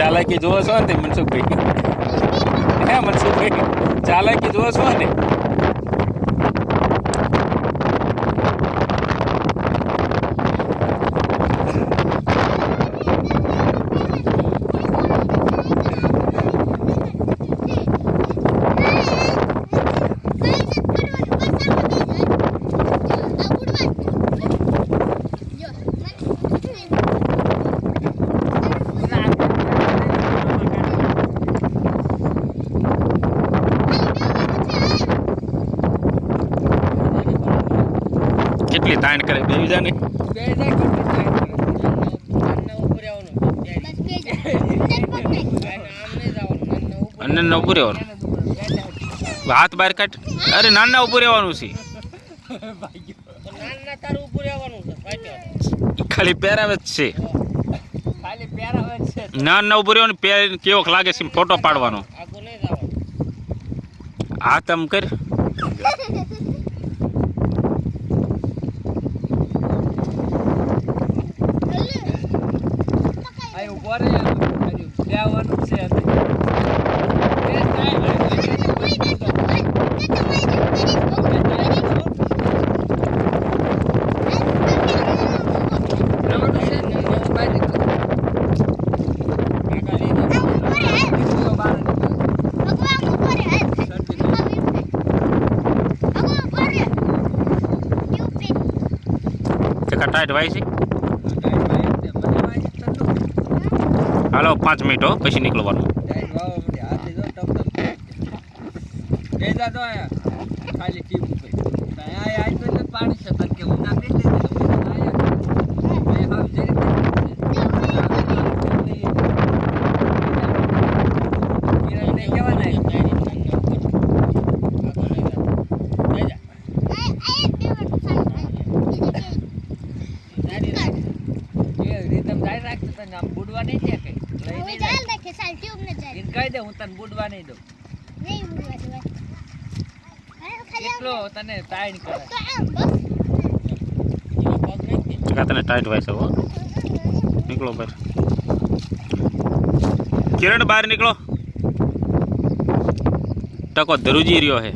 ચાલાકી જોવો છો ને મનસુખભાઈ? હે મનસુખભાઈ, ચાલાકી જોવો છો ને? કેટલી તાણ કરે બેવી જા ને અન્ન ઉભું રહેવાનું હાથ બહાર કાઢ અરે નાના ઉભું રહેવાનું છે ખાલી પહેરાવે જ છે નાના ઉભું રહેવાનું પહેર કેવો લાગે છે ફોટો પાડવાનો હાથ આમ કર ટાઈટ વાય છે હાલો 5 મિનિટ પછી નીકળવાનું બુડવા નહીં દઉં કેટલો તને ટાઈટ કરે તને ટાઈટ હોય છે નીકળો બહાર કિરણ બહાર નીકળો ટકો ધ્રુજી રહ્યો હે